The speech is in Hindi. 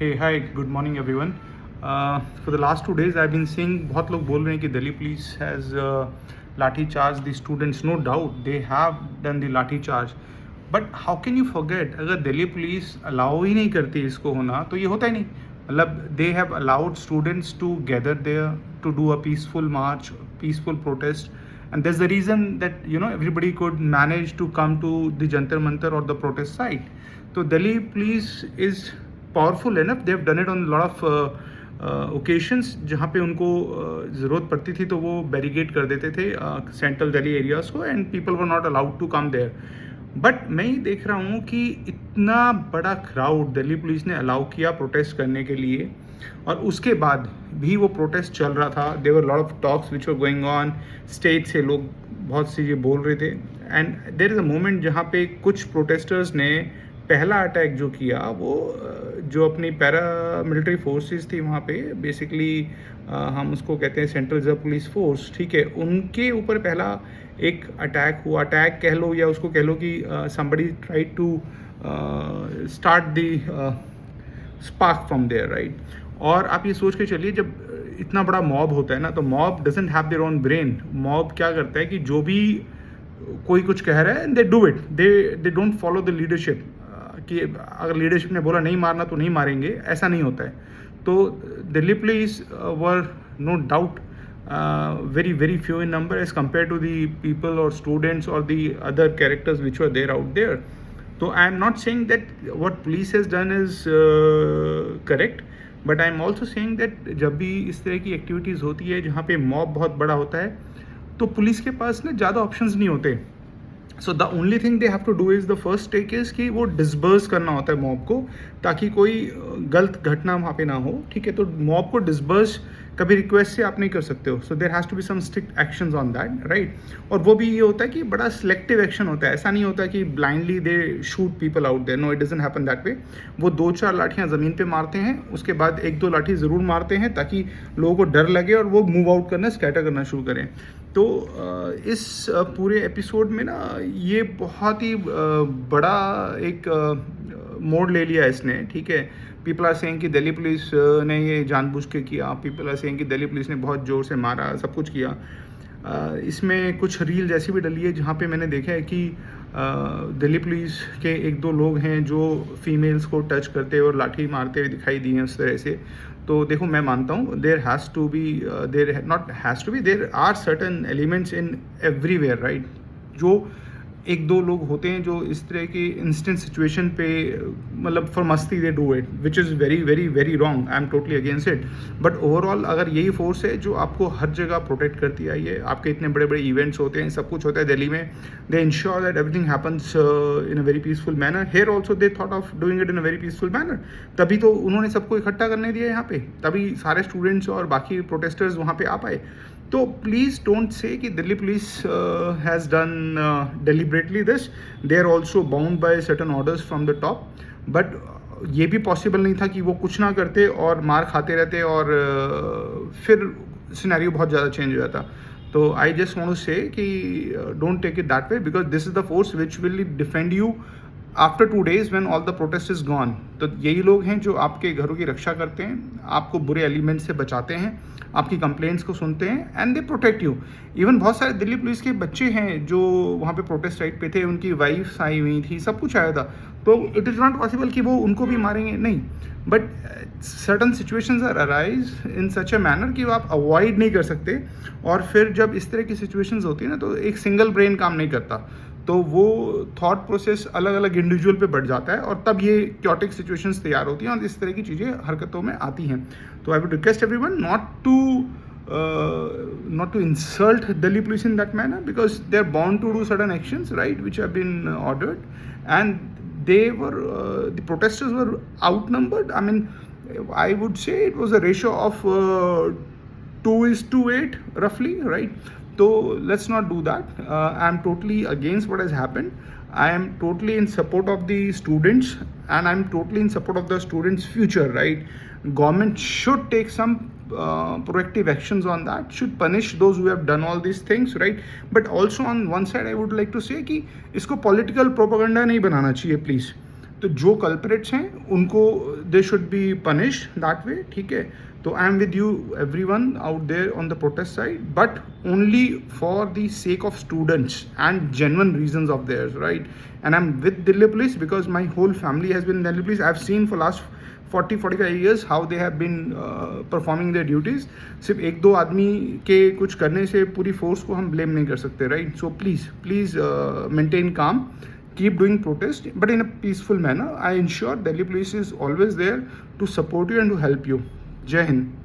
Hey, hi, good morning everyone. For the last 2 days I've been seeing बहुत लोग बोल रहे हैं कि दिल्ली पुलिस has लाठी charge the students. No doubt they have done the लाठी charge, but how can you forget अगर दिल्ली पुलिस अलाउ ही नहीं करती इसको होना तो ये होता ही नहीं. मतलब they have allowed students to gather there to do a peaceful march, peaceful protest, and that's the reason that everybody could manage to come to the Jantar Mantar or the protest site. So Delhi police is powerful enough. They have done it on a lot of occasions जहाँ पे उनको ज़रूरत पड़ती थी तो वो बैरिकेड कर देते थे सेंट्रल दिल्ली एरियाज़ को, and people were not allowed to come there. But मैं ही देख रहा हूँ कि इतना बड़ा क्राउड दिल्ली पुलिस ने अलाउ किया प्रोटेस्ट करने के लिए, और उसके बाद भी वो प्रोटेस्ट चल रहा था. There were lot of talks which were going on, stage से लोग बहुत सी ये बोल रहे थे, and there is a moment जहाँ पे कुछ प्रोटेस्टर्स ने पहला अटैक जो किया वो जो अपनी पैरा मिलिट्री फोर्सेस थी वहाँ पे, बेसिकली हम उसको कहते हैं सेंट्रल रिजर्व पुलिस फोर्स, ठीक है, उनके ऊपर पहला एक अटैक हुआ. अटैक कह लो या उसको कह लो कि somebody tried to start the spark from there, right. और आप ये सोच के चलिए जब इतना बड़ा मॉब होता है ना, तो mob doesn't have their own brain. Mob क्या करता है कि जो भी कोई कुछ कह रहा है they do it, they don't follow the leadership, कि अगर लीडरशिप ने बोला नहीं मारना तो नहीं मारेंगे, ऐसा नहीं होता है. तो Delhi police were no doubt very very few in number as compared to the people or students or the other characters which were there out there. So I am not saying that what police has done is correct, but I am also saying that जब भी इस तरह की एक्टिविटीज़ होती है जहाँ पे मॉब बहुत बड़ा होता है तो पुलिस के पास ना ज़्यादा ऑप्शंस नहीं होते. So the only thing they have to do is the first take is कि वो डिसबर्स करना होता है मॉब को, ताकि कोई गलत घटना वहाँ पे ना हो, ठीक है. तो मॉब को डिसबर्स कभी रिक्वेस्ट से आप नहीं कर सकते हो. So there has to be some strict actions on that, right. और वो भी ये होता है कि बड़ा सिलेक्टिव एक्शन होता है. ऐसा नहीं होता कि blindly they shoot people out there. No, it doesn't happen that way. वो 2-4 लाठियाँ ज़मीन पे मारते हैं, उसके बाद 1-2 लाठी ज़रूर मारते हैं ताकि लोगों को डर लगे और वो मूव आउट करना, स्कैटर करना शुरू करें. तो इस पूरे एपिसोड में ना ये बहुत ही बड़ा एक मोड़ ले लिया इसने, ठीक है. पीपल आर सेइंग कि दिल्ली पुलिस ने ये जानबूझ के किया. पीपल आर सेइंग कि दिल्ली पुलिस ने बहुत ज़ोर से मारा, सब कुछ किया. इसमें कुछ रील जैसी भी डली है जहाँ पे मैंने देखा है कि दिल्ली पुलिस के 1-2 लोग हैं जो फीमेल्स को टच करते और लाठी मारते हुए दिखाई दिए उस तरह से. तो देखो, मैं मानता हूँ there has to be, there not has to be, there are certain elements in everywhere, right. जो 1-2 लोग होते हैं जो इस तरह की इंस्टेंट सिचुएशन पे मतलब फॉर मस्ती they do it, which is very very very wrong. I am totally against it. But overall अगर यही फोर्स है जो आपको हर जगह प्रोटेक्ट करती आई है, आपके इतने बड़े बड़े इवेंट्स होते हैं, सब कुछ होता है दिल्ली में, they ensure that everything happens in a very peaceful manner. Here also they thought of doing it in a very peaceful manner. तभी तो उन्होंने सबको इकट्ठा करने दिया यहाँ पे, तभी सारे स्टूडेंट्स और बाकी प्रोटेस्टर्स वहाँ पे आ पाए. तो प्लीज़ डोंट से कि Delhi police has done deliberately this. they are also bound by certain orders from the top, but ये भी पॉसिबल नहीं था कि वो कुछ ना करते और मार खाते रहते और फिर सिनेरियो बहुत ज़्यादा चेंज हो जाता. तो I just want to say कि don't take it that way, because this is the force which will defend you after 2 days when all the protest is gone. तो यही लोग हैं जो आपके घरों की रक्षा करते हैं, आपको बुरे एलिमेंट से बचाते हैं, आपकी कंप्लेंट्स को सुनते हैं, and they protect you. Even बहुत सारे दिल्ली पुलिस के बच्चे हैं जो वहाँ पे प्रोटेस्ट साइट पे थे, उनकी वाइफ्स आई हुई थी, सब कुछ आया था. तो इट इज़ नॉट पॉसिबल कि वो उनको भी मारेंगे, नहीं. But certain situations are arise in such a manner कि आप अवॉइड नहीं कर सकते. और फिर जब इस तरह की सिचुएशंस होती है ना, तो एक सिंगल ब्रेन काम नहीं करता, तो वो थॉट प्रोसेस अलग अलग इंडिविजुअल पे बढ़ जाता है, और तब ये क्योटिक सिचुएशंस तैयार होती हैं और इस तरह की चीज़ें हरकतों में आती हैं. तो I would request everyone not to insult Delhi police in that manner, because they are bound to do certain actions, right, which have been ordered, and they were the protesters were outnumbered. I mean, I would say it was a ratio of 2:8 roughly, right. So let's not do that. I am totally against what has happened. I am totally in support of the students, and I am totally in support of the students' future, right. Government should take some proactive actions on that, should punish those who have done all these things, right. But also on one side I would like to say कि इसको political propaganda नहीं बनाना चाहिए, please. तो जो कल्प्रेट्स हैं उनको they should be punish that way, ठीक है. तो I am with you everyone out there on the protest side, but only for the sake of students and genuine reasons of theirs, right? And I'm with Delhi police because my whole family has been in Delhi police. I've seen for last 40-45 years how they have been performing their duties. सिर्फ एक दो आदमी के कुछ करने से पूरी फोर्स को हम ब्लेम नहीं कर सकते, right? So please maintain calm, keep doing protest, but in a peaceful manner. I ensure Delhi police is always there to support you and to help you. Jai Hind.